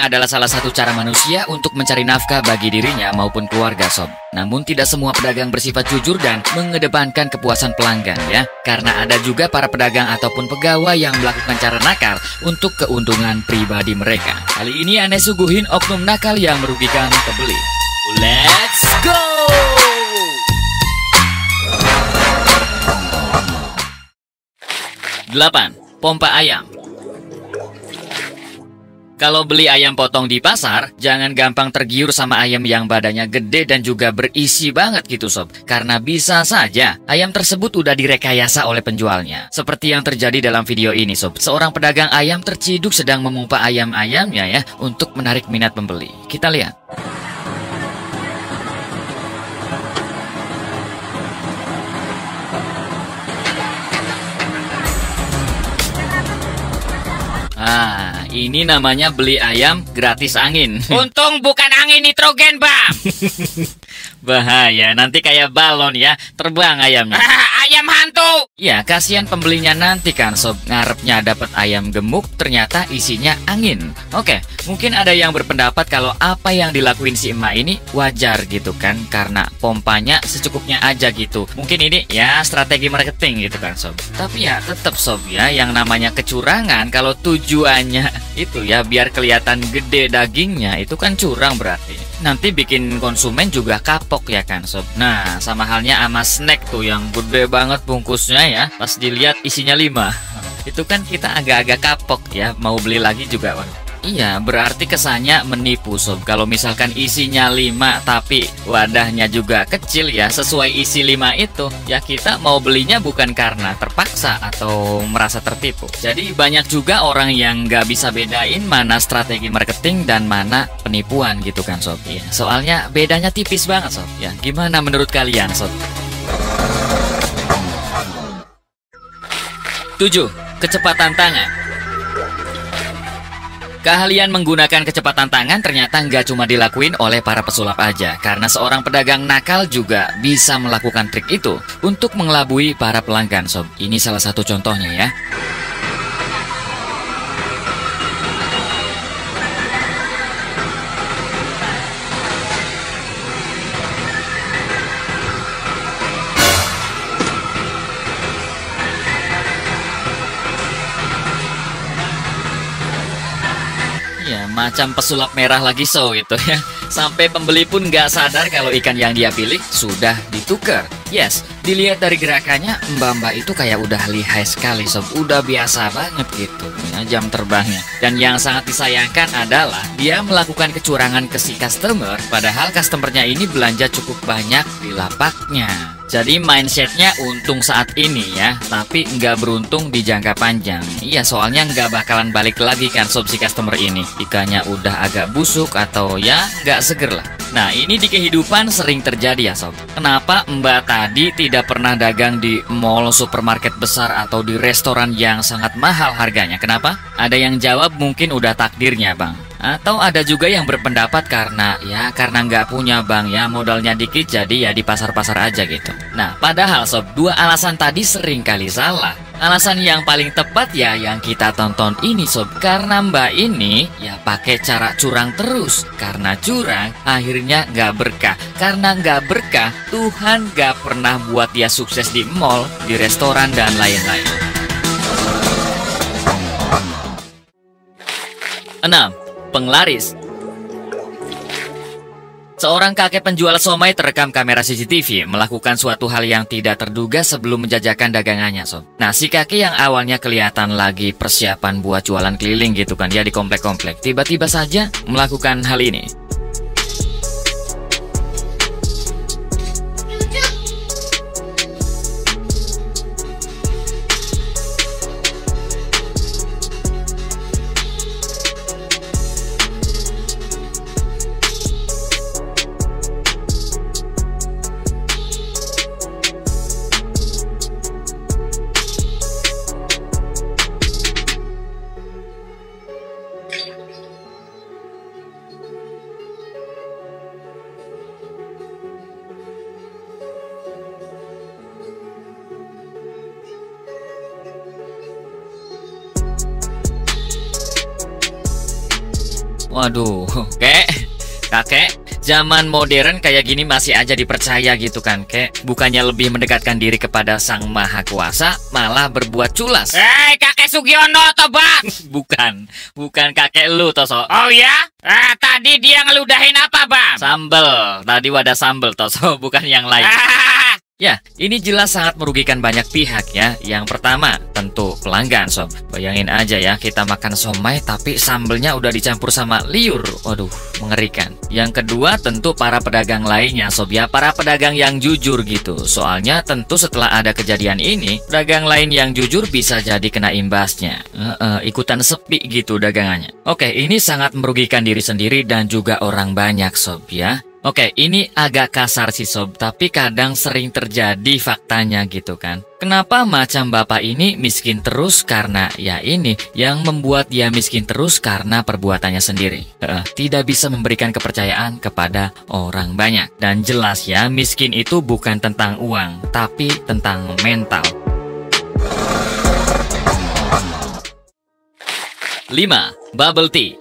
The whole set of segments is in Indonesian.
Adalah salah satu cara manusia untuk mencari nafkah bagi dirinya maupun keluarga sob. Namun tidak semua pedagang bersifat jujur dan mengedepankan kepuasan pelanggan ya. Karena ada juga para pedagang ataupun pegawai yang melakukan cara nakal untuk keuntungan pribadi mereka. Kali ini Ane suguhin oknum nakal yang merugikan pembeli. Let's go! 8. Pompa ayam. Kalau beli ayam potong di pasar, jangan gampang tergiur sama ayam yang badannya gede dan juga berisi banget gitu sob. Karena bisa saja ayam tersebut udah direkayasa oleh penjualnya. Seperti yang terjadi dalam video ini sob. Seorang pedagang ayam terciduk sedang memompa ayam-ayamnya ya untuk menarik minat pembeli. Kita lihat. Ini namanya beli ayam gratis angin. Untung bukan angin nitrogen, Bang. Bahaya, nanti kayak balon ya, terbang ayamnya. Ayam hantu. Ya, kasihan pembelinya nanti kan sob, ngarepnya dapat ayam gemuk, ternyata isinya angin. Oke, mungkin ada yang berpendapat kalau apa yang dilakuin si emak ini wajar gitu kan, karena pompanya secukupnya aja gitu. Mungkin ini ya strategi marketing gitu kan sob. Tapi ya tetap sob ya, yang namanya kecurangan kalau tujuannya itu ya biar kelihatan gede dagingnya, itu kan curang berarti. Nanti bikin konsumen juga kapok ya kan sob. Nah, sama halnya sama snack tuh yang gede banget bungkusnya ya, pas dilihat isinya 5. Itu kan kita agak-agak kapok ya, mau beli lagi juga. Iya, berarti kesannya menipu sob. Kalau misalkan isinya 5 tapi wadahnya juga kecil ya, sesuai isi 5 itu, ya kita mau belinya bukan karena terpaksa atau merasa tertipu. Jadi banyak juga orang yang nggak bisa bedain mana strategi marketing dan mana penipuan gitu kan sob. Ya, soalnya bedanya tipis banget sob. Ya, gimana menurut kalian sob? 7. Kecepatan tangan. Keahlian menggunakan kecepatan tangan ternyata nggak cuma dilakuin oleh para pesulap aja, karena seorang pedagang nakal juga bisa melakukan trik itu untuk mengelabui para pelanggan sob. Ini salah satu contohnya ya. Ya, macam pesulap merah lagi so itu ya. Sampai pembeli pun nggak sadar kalau ikan yang dia pilih sudah ditukar. Yes, dilihat dari gerakannya, mbak-mbak itu kayak udah lihai sekali sob. Udah biasa banget gitu ya, jam terbangnya. Dan yang sangat disayangkan adalah dia melakukan kecurangan ke si customer, padahal customernya ini belanja cukup banyak di lapaknya. Jadi mindsetnya untung saat ini ya, tapi nggak beruntung di jangka panjang. Iya, soalnya nggak bakalan balik lagi kan sob si customer ini. Ikannya udah agak busuk atau ya nggak seger lah. Nah, ini di kehidupan sering terjadi ya sob. Kenapa mbak tadi tidak pernah dagang di mall, supermarket besar atau di restoran yang sangat mahal harganya? Kenapa? Ada yang jawab mungkin udah takdirnya bang. Atau ada juga yang berpendapat karena nggak punya bang ya, modalnya dikit jadi ya di pasar-pasar aja gitu. Nah, padahal sob, dua alasan tadi sering kali salah. Alasan yang paling tepat ya yang kita tonton ini sob, karena mbak ini ya pakai cara curang terus. Karena curang akhirnya nggak berkah. Karena nggak berkah, Tuhan nggak pernah buat dia sukses di mall, di restoran dan lain-lain. 6. Penglaris. Seorang kakek penjual somai terekam kamera CCTV melakukan suatu hal yang tidak terduga sebelum menjajakan dagangannya sob. Nah, si kakek yang awalnya kelihatan lagi persiapan buat jualan keliling gitu kan ya di komplek-komplek, tiba-tiba saja melakukan hal ini. Waduh, kakek, zaman modern kayak gini masih aja dipercaya gitu kan, kek? Bukannya lebih mendekatkan diri kepada Sang Maha Kuasa, malah berbuat culas. Hei, kakek Sugiono toh, Bang? Bukan kakek lu, Toso. Oh ya? Tadi dia ngeludahin apa, Bang? Sambel, tadi wadah sambel, Toso, bukan yang lain. Ya, ini jelas sangat merugikan banyak pihak ya. Yang pertama, tentu pelanggan, Sob. Bayangin aja ya, kita makan somai tapi sambelnya udah dicampur sama liur. Waduh, mengerikan. Yang kedua, tentu para pedagang lainnya, Sob ya. Para pedagang yang jujur gitu. Soalnya tentu setelah ada kejadian ini, pedagang lain yang jujur bisa jadi kena imbasnya. Ikutan sepi gitu dagangannya. Oke, ini sangat merugikan diri sendiri dan juga orang banyak, Sob ya. Oke, ini agak kasar sih Sob, tapi kadang sering terjadi faktanya gitu kan. Kenapa macam bapak ini miskin terus karena ya ini yang membuat dia miskin terus karena perbuatannya sendiri. Tidak bisa memberikan kepercayaan kepada orang banyak. Dan jelas ya, miskin itu bukan tentang uang, tapi tentang mental. 5. Bubble tea.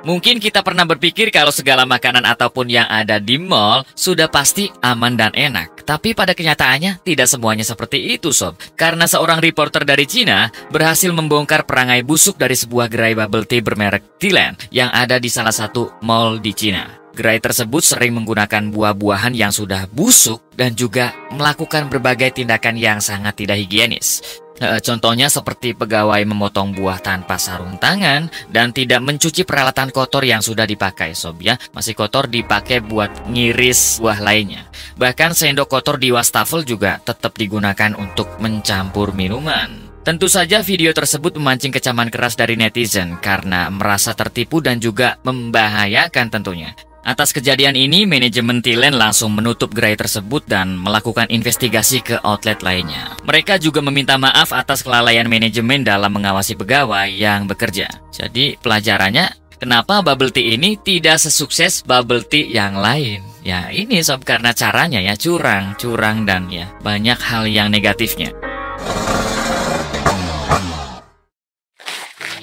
Mungkin kita pernah berpikir kalau segala makanan ataupun yang ada di mall sudah pasti aman dan enak. Tapi pada kenyataannya tidak semuanya seperti itu, Sob. Karena seorang reporter dari Cina berhasil membongkar perangai busuk dari sebuah gerai bubble tea bermerek Tealand yang ada di salah satu mall di Cina. Gerai tersebut sering menggunakan buah-buahan yang sudah busuk dan juga melakukan berbagai tindakan yang sangat tidak higienis. Contohnya seperti pegawai memotong buah tanpa sarung tangan dan tidak mencuci peralatan kotor yang sudah dipakai, Sob ya. Masih kotor dipakai buat ngiris buah lainnya. Bahkan sendok kotor di wastafel juga tetap digunakan untuk mencampur minuman. Tentu saja video tersebut memancing kecaman keras dari netizen karena merasa tertipu dan juga membahayakan tentunya. Atas kejadian ini, manajemen Tealand langsung menutup gerai tersebut dan melakukan investigasi ke outlet lainnya. Mereka juga meminta maaf atas kelalaian manajemen dalam mengawasi pegawai yang bekerja. Jadi pelajarannya, kenapa bubble tea ini tidak sesukses bubble tea yang lain? Ya ini Sob, karena caranya ya curang dan ya banyak hal yang negatifnya.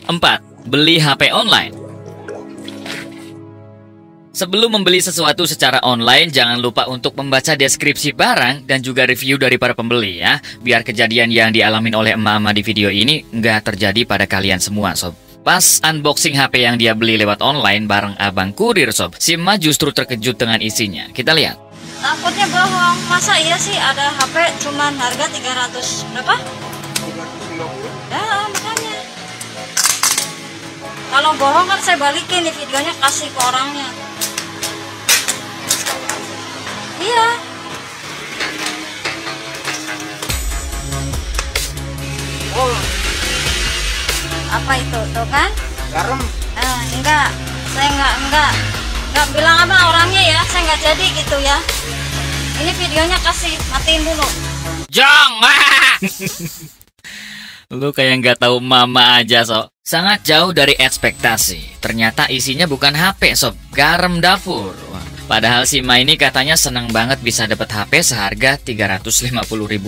4. Beli HP online. Sebelum membeli sesuatu secara online, jangan lupa untuk membaca deskripsi barang dan juga review dari para pembeli ya. Biar kejadian yang dialamin oleh emak-emak di video ini nggak terjadi pada kalian semua, Sob. Pas unboxing HP yang dia beli lewat online bareng abang kurir, Sob, si emak justru terkejut dengan isinya. Kita lihat. Takutnya bohong, masa iya sih ada HP cuman harga 300 berapa? 350. Ya, makanya. Kalau bohong kan saya balikin nih videonya, kasih ke orangnya. Iya. Oh. Apa itu? Tuh kan? Garam. Enggak. Saya enggak bilang apa orangnya ya. Saya enggak jadi gitu ya. Ini videonya kasih, matiin dulu. Jong. Lu kayak nggak tahu mama aja, Sob. Sangat jauh dari ekspektasi. Ternyata isinya bukan HP, Sob. Garam dapur. Wah. Padahal si Ma ini katanya seneng banget bisa dapat HP seharga 350.000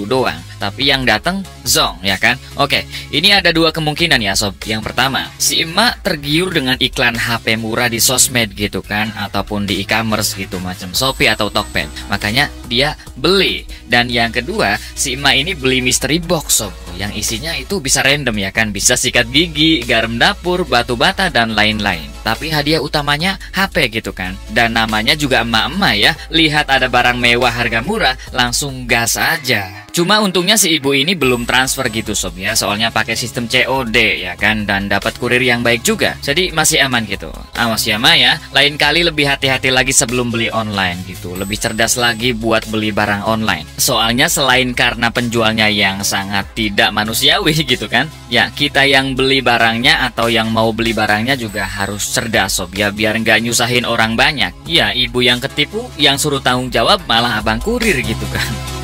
doang. Tapi yang datang zong, ya kan? Oke, ini ada dua kemungkinan ya, Sob. Yang pertama, si emak tergiur dengan iklan HP murah di sosmed gitu kan, ataupun di e-commerce gitu macam Shopee atau Tokped. Makanya dia beli. Dan yang kedua, si emak ini beli mystery box, Sob. Yang isinya itu bisa random ya kan, bisa sikat gigi, garam dapur, batu bata, dan lain-lain. Tapi hadiah utamanya HP gitu kan. Dan namanya juga emak-emak ya. Lihat ada barang mewah harga murah, langsung gas aja. Cuma untungnya si ibu ini belum transfer gitu Sob ya. Soalnya pakai sistem COD ya kan. Dan dapat kurir yang baik juga. Jadi masih aman gitu. Awas ya Ma ya. Lain kali lebih hati-hati lagi sebelum beli online gitu. Lebih cerdas lagi buat beli barang online. Soalnya selain karena penjualnya yang sangat tidak manusiawi gitu kan. Ya kita yang beli barangnya atau yang mau beli barangnya juga harus cerdas Sob ya. Biar nggak nyusahin orang banyak. Ya ibu yang ketipu, yang suruh tanggung jawab malah abang kurir gitu kan.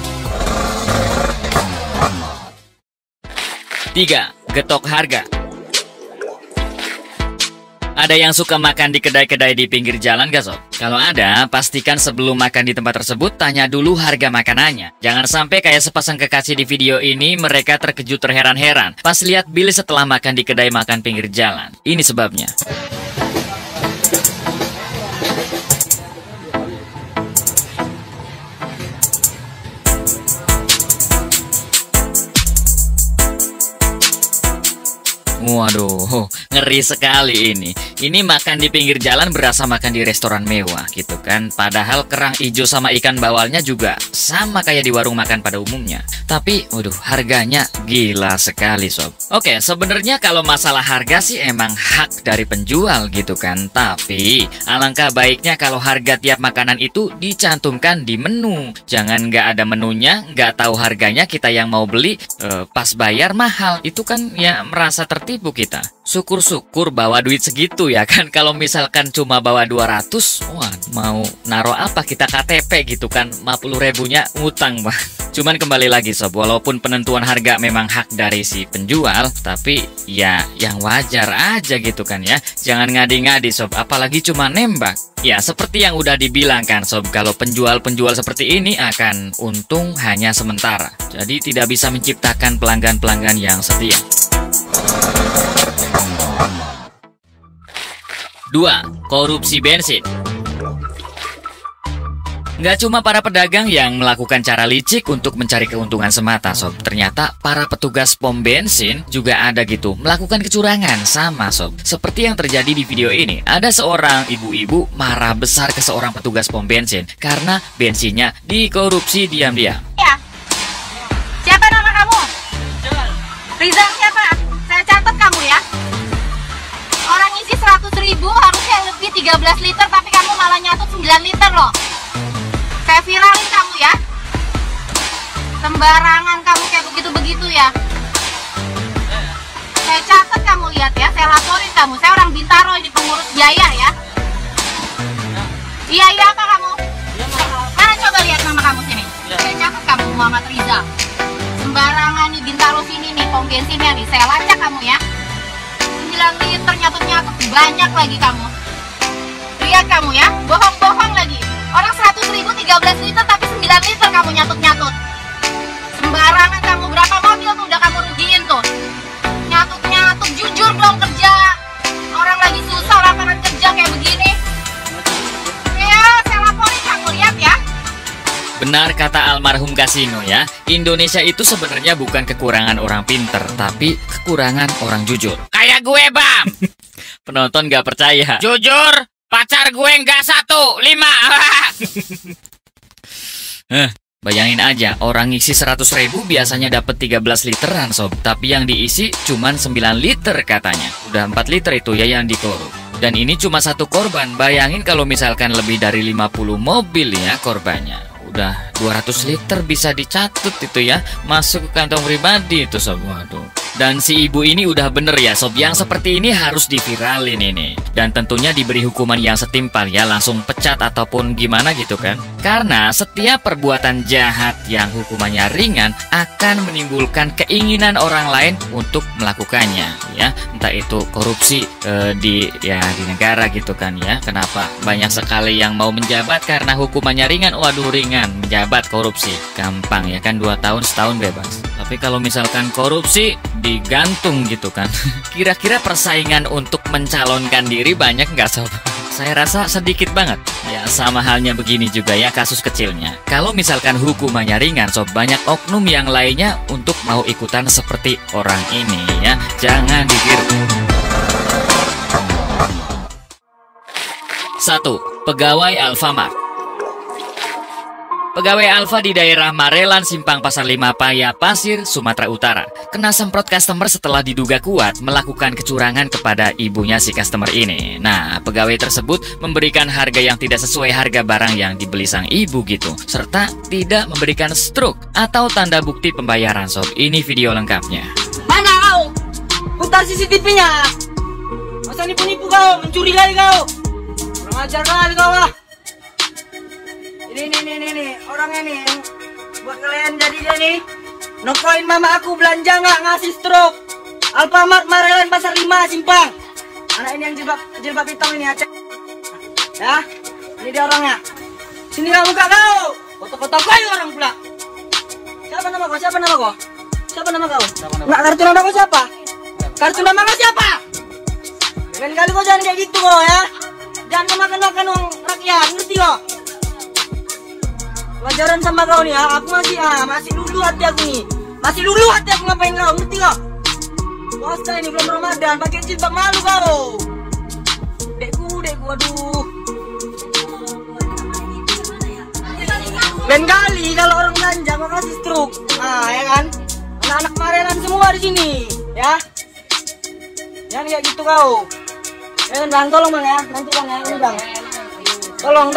3. Getok harga. Ada yang suka makan di kedai-kedai di pinggir jalan gak, Sob? Kalau ada, pastikan sebelum makan di tempat tersebut, tanya dulu harga makanannya. Jangan sampai kayak sepasang kekasih di video ini, mereka terkejut terheran-heran pas lihat bill setelah makan di kedai makan pinggir jalan. Ini sebabnya. Waduh, ngeri sekali ini. Ini makan di pinggir jalan berasa makan di restoran mewah gitu kan. Padahal kerang hijau sama ikan bawalnya juga sama kayak di warung makan pada umumnya. Tapi, waduh, harganya gila sekali, Sob. Oke, sebenarnya kalau masalah harga sih emang hak dari penjual gitu kan. Tapi, alangkah baiknya kalau harga tiap makanan itu dicantumkan di menu. Jangan nggak ada menunya, nggak tahu harganya, kita yang mau beli pas bayar mahal. Itu kan ya merasa tertipu kita. Syukur-syukur bawa duit segitu ya kan. Kalau misalkan cuma bawa 200, wah mau naruh apa kita KTP gitu kan. 50 ribunya utang bah. Cuman kembali lagi Sob, walaupun penentuan harga memang hak dari si penjual, tapi ya yang wajar aja gitu kan ya. Jangan ngadi-ngadi Sob, apalagi cuma nembak. Ya seperti yang udah dibilang kan Sob, kalau penjual-penjual seperti ini akan untung hanya sementara. Jadi tidak bisa menciptakan pelanggan-pelanggan yang setia. 2. Korupsi bensin. Nggak cuma para pedagang yang melakukan cara licik untuk mencari keuntungan semata, Sob. Ternyata para petugas pom bensin juga ada gitu, melakukan kecurangan sama, Sob. Seperti yang terjadi di video ini, ada seorang ibu-ibu marah besar ke seorang petugas pom bensin karena bensinnya dikorupsi diam-diam. Ya. Siapa nama kamu? Rizal siapa? Saya catat kamu ya. Orang isi 100.000 harusnya lebih 13 liter, tapi kamu malah nyatut 9 liter loh. Saya viralin kamu ya. Sembarangan kamu kayak begitu-begitu ya. Saya catat kamu, lihat ya. Saya laporin kamu. Saya orang Bintaro, ini pengurus biaya ya. Iya apa kamu? Mana coba lihat nama kamu sini. Saya catat kamu, Muhammad Rizal. Sembarangan nih Bintaro sini nih, pom bensinnya nih. Saya lacak kamu ya. 9 liter nyatut-nyatut, banyak lagi kamu. Lihat kamu ya, bohong-bohong lagi. Orang 100.000 13 liter tapi 9 liter kamu nyatut-nyatut. Sembarangan kamu, berapa mobil tuh udah kamu rugiin tuh. Nyatut-nyatut, jujur dong kerja. Orang lagi susah lapangan kerja kayak begini. Ya, saya laporin kamu, lihat ya. Benar kata almarhum Kasino ya, Indonesia itu sebenarnya bukan kekurangan orang pinter, tapi kekurangan orang jujur. Kayak gue, Bam. Penonton gak percaya. Jujur, pacar gue nggak 1, 5. Bayangin aja, orang ngisi 100.000 biasanya dapat 13 literan Sob, tapi yang diisi cuman 9 liter katanya. Udah 4 liter itu ya yang dikorup. Dan ini cuma satu korban, bayangin kalau misalkan lebih dari 50 mobil ya korbannya. Udah 200 liter bisa dicatut itu ya, masuk ke kantong pribadi itu Sob. Waduh. Dan si ibu ini udah bener ya Sob, yang seperti ini harus diviralin ini. Dan tentunya diberi hukuman yang setimpal ya, langsung pecat ataupun gimana gitu kan. Karena setiap perbuatan jahat yang hukumannya ringan akan menimbulkan keinginan orang lain untuk melakukannya ya. Entah itu korupsi di negara gitu kan ya. Kenapa banyak sekali yang mau menjabat karena hukumannya ringan? Waduh, ringan menjabat korupsi. Gampang ya kan, 2 tahun setahun bebas. Tapi kalau misalkan korupsi digantung gitu kan. Kira-kira persaingan untuk mencalonkan diri banyak nggak Sob? Saya rasa sedikit banget. Ya sama halnya begini juga ya kasus kecilnya. Kalau misalkan hukumannya ringan Sob, banyak oknum yang lainnya untuk mau ikutan seperti orang ini ya. Jangan ditiru. 1. Pegawai Alfamart. Pegawai Alfa di daerah Marelan, Simpang Pasar 5 Paya, Pasir, Sumatera Utara, kena semprot customer setelah diduga kuat melakukan kecurangan kepada ibunya si customer ini. Nah, pegawai tersebut memberikan harga yang tidak sesuai harga barang yang dibeli sang ibu gitu, serta tidak memberikan struk atau tanda bukti pembayaran Sob. Ini video lengkapnya. Mana kau? Putar CCTV-nya. Masa nipu-nipu kau? Mencuri lagi kau? Kurang ajar kali kau lah. Ini orangnya nih yang buat kalian jadi dia nih. Nokoin mama aku belanja nggak ngasih struk. Alfamart Marelan Pasar 5 Simpang. Anak ini yang jilbab hitam ini Aceh. Ya, ini dia orangnya. Sini kamu muka kau. Foto-foto kau orang pula. Siapa nama kau? Siapa nama kau? Siapa nama kau? Nggak, kartu nama kau siapa? Kartu nama kau siapa? Lain kali kau jangan kayak gitu kau ya. Jangan memakan-makan uang rakyat, ngerti kau? Pelajaran sama kau nih ya. Aku masih lulu hati aku nih. Masih lulu hati aku ngapain kau, ngerti kau? Puasa ini belum Ramadan, pakai jilbab malu kau. Dekku, aduh. Lain kali kalau orang belanja mau kasih stroke, ya kan? Anak-anak marenan semua di sini, ya. Jangan kayak gitu kau. Ya kan bang, tolong bang ya, nanti bang ya, ini bang. Tolong.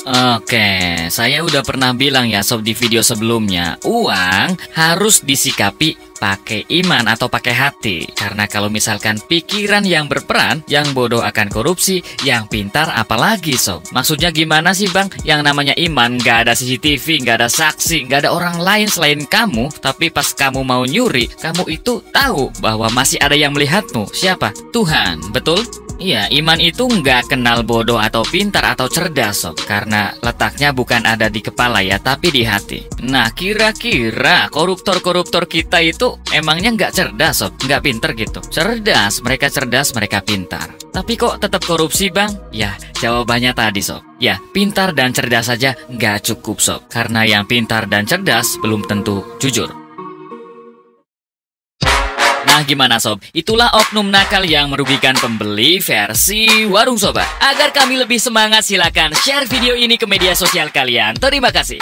Oke, saya udah pernah bilang ya sob di video sebelumnya, uang harus disikapi pakai iman atau pakai hati. Karena kalau misalkan pikiran yang berperan, yang bodoh akan korupsi, yang pintar apalagi sob. Maksudnya gimana sih bang? Yang namanya iman, nggak ada CCTV, nggak ada saksi, nggak ada orang lain selain kamu. Tapi pas kamu mau nyuri, kamu itu tahu bahwa masih ada yang melihatmu. Siapa? Tuhan, betul? Iya, iman itu nggak kenal bodoh atau pintar atau cerdas sob. Karena letaknya bukan ada di kepala ya, tapi di hati. Nah, kira-kira koruptor-koruptor kita itu emangnya nggak cerdas sob? Nggak pintar gitu? Cerdas, mereka pintar. Tapi kok tetap korupsi bang? Ya, jawabannya tadi sob. Ya, pintar dan cerdas saja nggak cukup sob. Karena yang pintar dan cerdas belum tentu jujur. Nah gimana sob? Itulah oknum nakal yang merugikan pembeli versi Warung Sobat. Agar kami lebih semangat silakan share video ini ke media sosial kalian. Terima kasih.